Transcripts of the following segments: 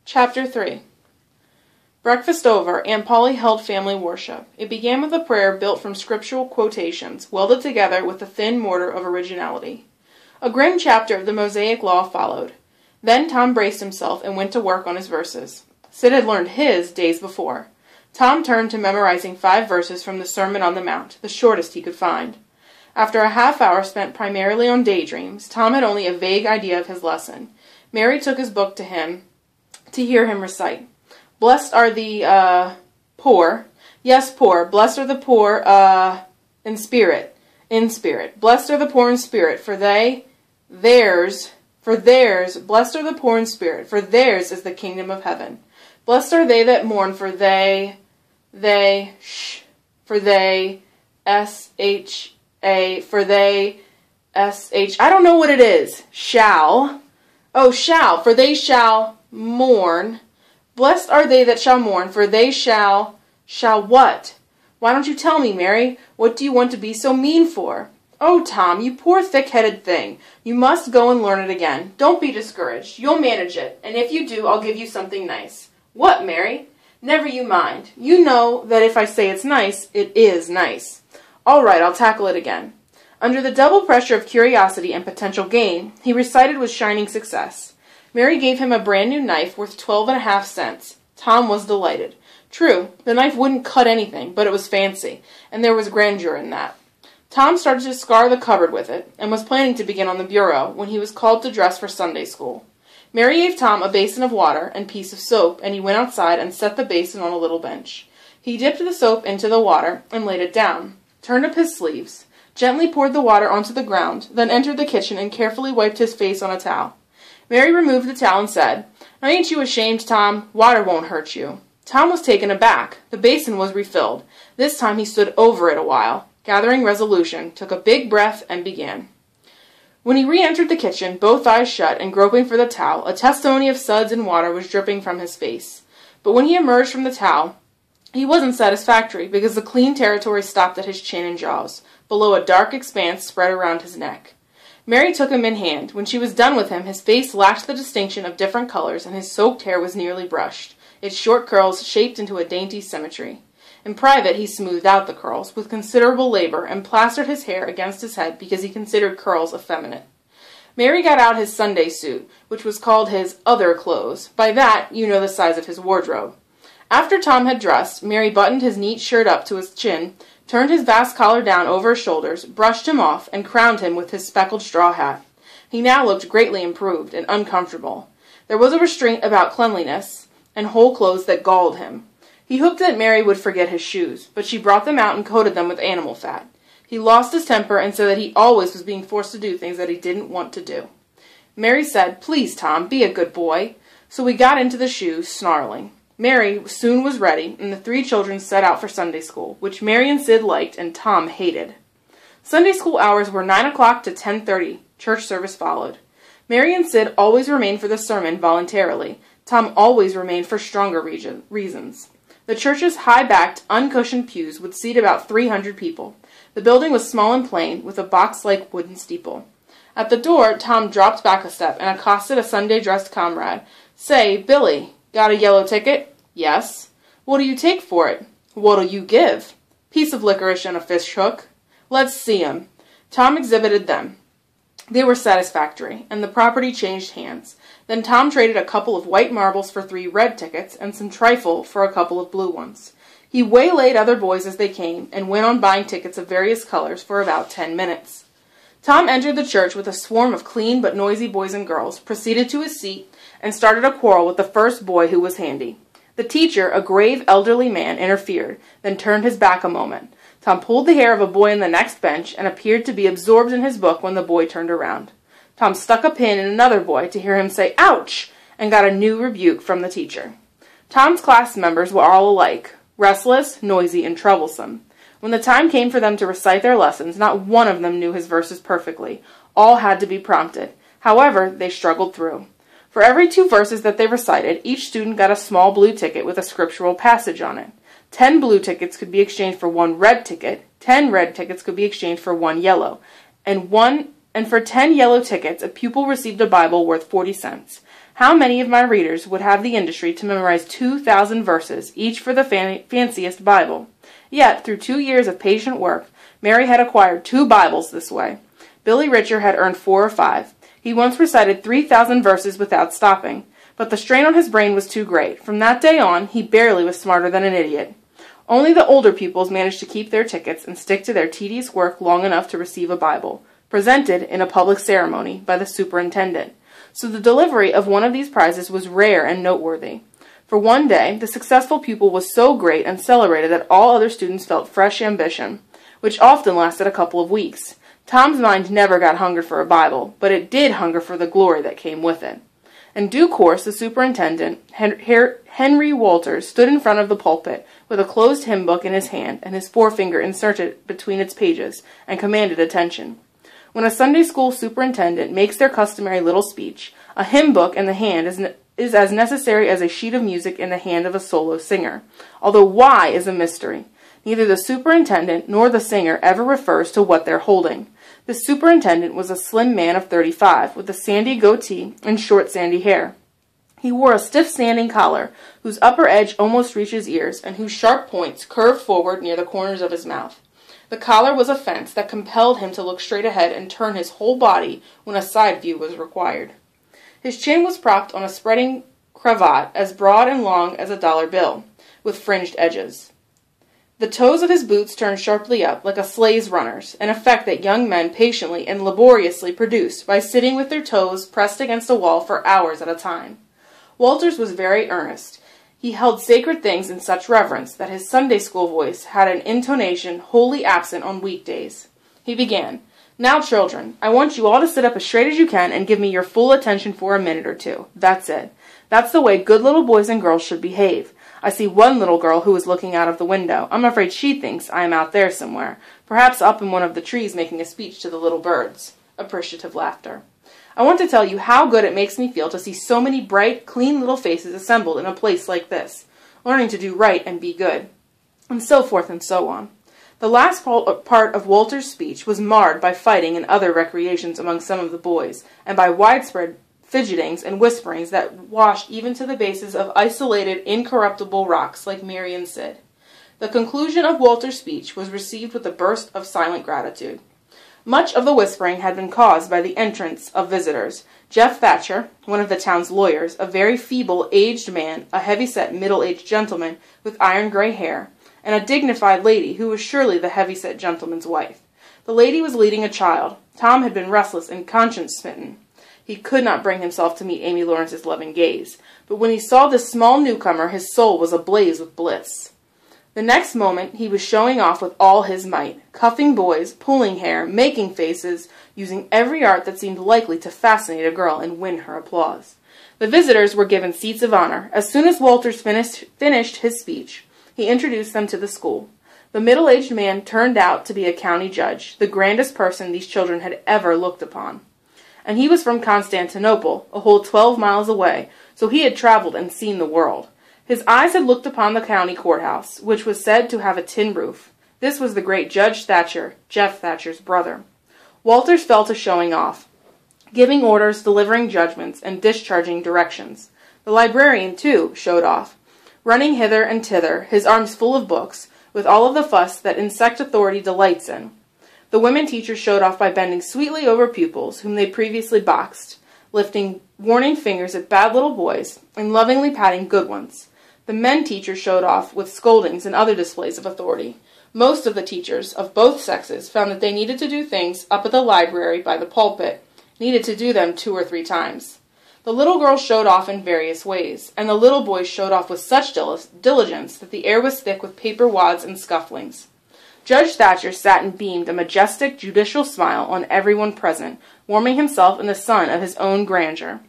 Chapter 3. Breakfast over, Aunt Polly held family worship. It began with a prayer built from scriptural quotations, welded together with a thin mortar of originality. A grim chapter of the Mosaic Law followed. Then Tom braced himself and went to work on his verses. Sid had learned his days before. Tom turned to memorizing 5 verses from the Sermon on the Mount, the shortest he could find. After a half hour spent primarily on daydreams, Tom had only a vague idea of his lesson. Mary took his book to him to hear him recite. Blessed are the, poor. Yes, poor. Blessed are the poor, in spirit. In spirit. Blessed are the poor in spirit, blessed are the poor in spirit, for theirs is the kingdom of heaven. Blessed are they that mourn, for they, sh, I don't know what it is. Shall, for they shall mourn. Blessed are they that shall mourn, for they shall what? Why don't you tell me, Mary? What do you want to be so mean for? Oh, Tom, you poor thick-headed thing. You must go and learn it again. Don't be discouraged. You'll manage it, and if you do, I'll give you something nice. What, Mary? Never you mind. You know that if I say it's nice, it is nice. All right, I'll tackle it again. Under the double pressure of curiosity and potential gain, he recited with shining success. Mary gave him a brand new knife worth 12.5 cents. Tom was delighted. True, the knife wouldn't cut anything, but it was fancy, and there was grandeur in that. Tom started to scour the cupboard with it, and was planning to begin on the bureau when he was called to dress for Sunday school. Mary gave Tom a basin of water and piece of soap, and he went outside and set the basin on a little bench. He dipped the soap into the water and laid it down, turned up his sleeves, gently poured the water onto the ground, then entered the kitchen and carefully wiped his face on a towel. Mary removed the towel and said, "Now ain't you ashamed, Tom? Water won't hurt you." Tom was taken aback. The basin was refilled. This time he stood over it a while, gathering resolution, took a big breath, and began. When he re-entered the kitchen, both eyes shut and groping for the towel, a testimony of suds and water was dripping from his face. But when he emerged from the towel, he wasn't satisfactory because the clean territory stopped at his chin and jaws. Below, a dark expanse spread around his neck. Mary took him in hand. When she was done with him, his face lacked the distinction of different colors, and his soaked hair was nearly brushed, its short curls shaped into a dainty symmetry. In private, he smoothed out the curls with considerable labor and plastered his hair against his head because he considered curls effeminate. Mary got out his Sunday suit, which was called his other clothes. By that, you know the size of his wardrobe. After Tom had dressed, Mary buttoned his neat shirt up to his chin, turned his vast collar down over his shoulders, brushed him off, and crowned him with his speckled straw hat. He now looked greatly improved and uncomfortable. There was a restraint about cleanliness and whole clothes that galled him. He hoped that Mary would forget his shoes, but she brought them out and coated them with animal fat. He lost his temper and said that he always was being forced to do things that he didn't want to do. Mary said, "Please, Tom, be a good boy." So we got into the shoes, snarling. Mary soon was ready, and the 3 children set out for Sunday school, which Mary and Sid liked and Tom hated. Sunday school hours were 9 o'clock to 10:30. Church service followed. Mary and Sid always remained for the sermon voluntarily. Tom always remained for stronger reasons. The church's high-backed, uncushioned pews would seat about 300 people. The building was small and plain, with a box-like wooden steeple. At the door, Tom dropped back a step and accosted a Sunday-dressed comrade. "Say, Billy, got a yellow ticket?" "Yes." "What'll you take for it?" "What'll you give?" "Piece of licorice and a fish hook." "Let's see 'em." Tom exhibited them. They were satisfactory, and the property changed hands. Then Tom traded a couple of white marbles for 3 red tickets, and some trifle for a couple of blue ones. He waylaid other boys as they came, and went on buying tickets of various colors for about 10 minutes. Tom entered the church with a swarm of clean but noisy boys and girls, proceeded to his seat, and started a quarrel with the first boy who was handy. The teacher, a grave elderly man, interfered, then turned his back a moment. Tom pulled the hair of a boy on the next bench, and appeared to be absorbed in his book when the boy turned around. Tom stuck a pin in another boy to hear him say, "Ouch!" and got a new rebuke from the teacher. Tom's class members were all alike, restless, noisy, and troublesome. When the time came for them to recite their lessons, not one of them knew his verses perfectly. All had to be prompted. However, they struggled through. For every 2 verses that they recited, each student got a small blue ticket with a scriptural passage on it. 10 blue tickets could be exchanged for 1 red ticket, 10 red tickets could be exchanged for 1 yellow, and 1 and for 10 yellow tickets, a pupil received a Bible worth 40 cents. How many of my readers would have the industry to memorize 2,000 verses, each for the fanciest Bible? Yet, through 2 years of patient work, Mary had acquired 2 Bibles this way. Billy Richer had earned 4 or 5. He once recited 3,000 verses without stopping, but the strain on his brain was too great. From that day on, he barely was smarter than an idiot. Only the older pupils managed to keep their tickets and stick to their tedious work long enough to receive a Bible, presented in a public ceremony by the superintendent. So the delivery of one of these prizes was rare and noteworthy. For one day, the successful pupil was so great and celebrated that all other students felt fresh ambition, which often lasted a couple of weeks. Tom's mind never got hunger for a Bible, but it did hunger for the glory that came with it. In due course, the superintendent, Henry Walters, stood in front of the pulpit with a closed hymn book in his hand and his forefinger inserted between its pages, and commanded attention. When a Sunday school superintendent makes their customary little speech, a hymn book in the hand is as necessary as a sheet of music in the hand of a solo singer, although why is a mystery. Neither the superintendent nor the singer ever refers to what they're holding. The superintendent was a slim man of 35, with a sandy goatee and short sandy hair. He wore a stiff standing collar, whose upper edge almost reached his ears, and whose sharp points curved forward near the corners of his mouth. The collar was a fence that compelled him to look straight ahead and turn his whole body when a side view was required. His chin was propped on a spreading cravat as broad and long as a dollar bill, with fringed edges. The toes of his boots turned sharply up, like a sleigh's runners, an effect that young men patiently and laboriously produce by sitting with their toes pressed against a wall for hours at a time. Walters was very earnest. He held sacred things in such reverence that his Sunday school voice had an intonation wholly absent on weekdays. He began, "Now, children, I want you all to sit up as straight as you can and give me your full attention for a minute or 2. That's it. That's the way good little boys and girls should behave. I see one little girl who is looking out of the window. I'm afraid she thinks I am out there somewhere, perhaps up in one of the trees making a speech to the little birds." Appreciative laughter. "I want to tell you how good it makes me feel to see so many bright, clean little faces assembled in a place like this, learning to do right and be good," and so forth and so on. The last part of Walter's speech was marred by fighting and other recreations among some of the boys, and by widespread fidgetings and whisperings that washed even to the bases of isolated, incorruptible rocks like Miriam Sid. The conclusion of Walter's speech was received with a burst of silent gratitude. Much of the whispering had been caused by the entrance of visitors. Jeff Thatcher, one of the town's lawyers, a very feeble, aged man, a heavy-set, middle-aged gentleman with iron-gray hair, and a dignified lady who was surely the heavy-set gentleman's wife. The lady was leading a child. Tom had been restless and conscience-smitten. He could not bring himself to meet Amy Lawrence's loving gaze, but when he saw this small newcomer, his soul was ablaze with bliss. The next moment he was showing off with all his might, cuffing boys, pulling hair, making faces, using every art that seemed likely to fascinate a girl and win her applause. The visitors were given seats of honor. As soon as Walters finished his speech, he introduced them to the school. The middle-aged man turned out to be a county judge, the grandest person these children had ever looked upon. And he was from Constantinople, a whole 12 miles away, so he had traveled and seen the world. His eyes had looked upon the county courthouse, which was said to have a tin roof. This was the great Judge Thatcher, Jeff Thatcher's brother. Walters fell to showing off, giving orders, delivering judgments, and discharging directions. The librarian, too, showed off, running hither and thither, his arms full of books, with all of the fuss that insect authority delights in. The women teachers showed off by bending sweetly over pupils whom they previously boxed, lifting warning fingers at bad little boys, and lovingly patting good ones. The men teachers showed off with scoldings and other displays of authority. Most of the teachers of both sexes found that they needed to do things up at the library by the pulpit, needed to do them 2 or 3 times. The little girls showed off in various ways, and the little boys showed off with such diligence that the air was thick with paper wads and scufflings. Judge Thatcher sat and beamed a majestic, judicial smile on everyone present, warming himself in the sun of his own grandeur.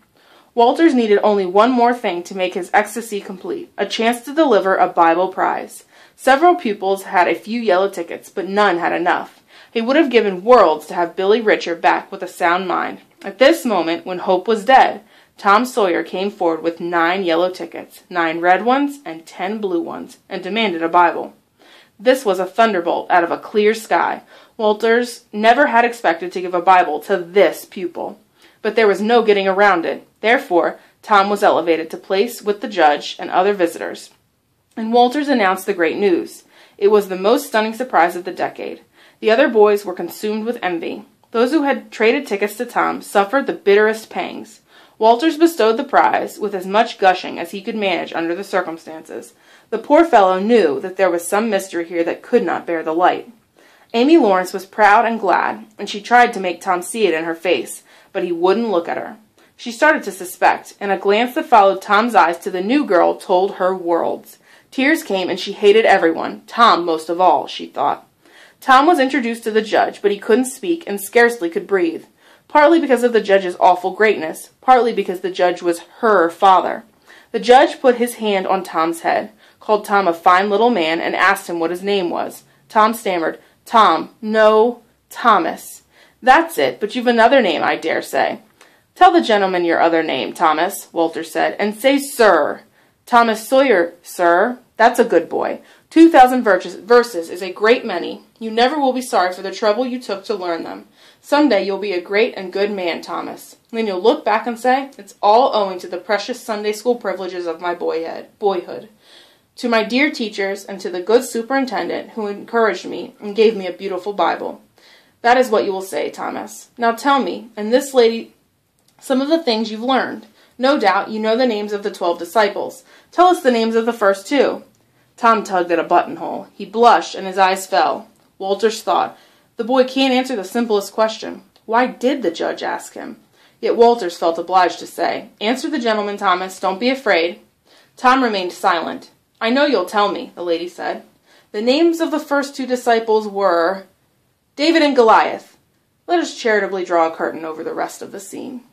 Walters needed only one more thing to make his ecstasy complete, a chance to deliver a Bible prize. Several pupils had a few yellow tickets, but none had enough. He would have given worlds to have Billy Richer back with a sound mind. At this moment, when hope was dead, Tom Sawyer came forward with 9 yellow tickets, 9 red ones, and 10 blue ones, and demanded a Bible. This was a thunderbolt out of a clear sky. Walters never had expected to give a Bible to this pupil. But there was no getting around it. Therefore, Tom was elevated to place with the judge and other visitors. And Walters announced the great news. It was the most stunning surprise of the decade. The other boys were consumed with envy. Those who had traded tickets to Tom suffered the bitterest pangs. Walters bestowed the prize with as much gushing as he could manage under the circumstances. The poor fellow knew that there was some mystery here that could not bear the light. Amy Lawrence was proud and glad, and she tried to make Tom see it in her face, but he wouldn't look at her. She started to suspect, and a glance that followed Tom's eyes to the new girl told her worlds. Tears came, and she hated everyone, Tom most of all, she thought. Tom was introduced to the judge, but he couldn't speak and scarcely could breathe, partly because of the judge's awful greatness, partly because the judge was her father. The judge put his hand on Tom's head, called Tom a fine little man, and asked him what his name was. Tom stammered, "Tom, no, Thomas." "That's it, but you've another name, I dare say." "Tell the gentleman your other name, Thomas," Walter said, "and say sir." "Thomas Sawyer, sir." "That's a good boy. 2,000 verses is a great many. You never will be sorry for the trouble you took to learn them. Some day you'll be a great and good man, Thomas. Then you'll look back and say, it's all owing to the precious Sunday school privileges of my boyhood. To my dear teachers and to the good superintendent who encouraged me and gave me a beautiful Bible. That is what you will say, Thomas. Now tell me, and this lady, some of the things you've learned. No doubt you know the names of the 12 disciples. Tell us the names of the first 2. Tom tugged at a buttonhole. He blushed, and his eyes fell. Walters thought, the boy can't answer the simplest question. Why did the judge ask him? Yet Walters felt obliged to say, answer the gentleman, Thomas. Don't be afraid. Tom remained silent. I know you'll tell me, the lady said. The names of the first 2 disciples were David and Goliath. Let us charitably draw a curtain over the rest of the scene.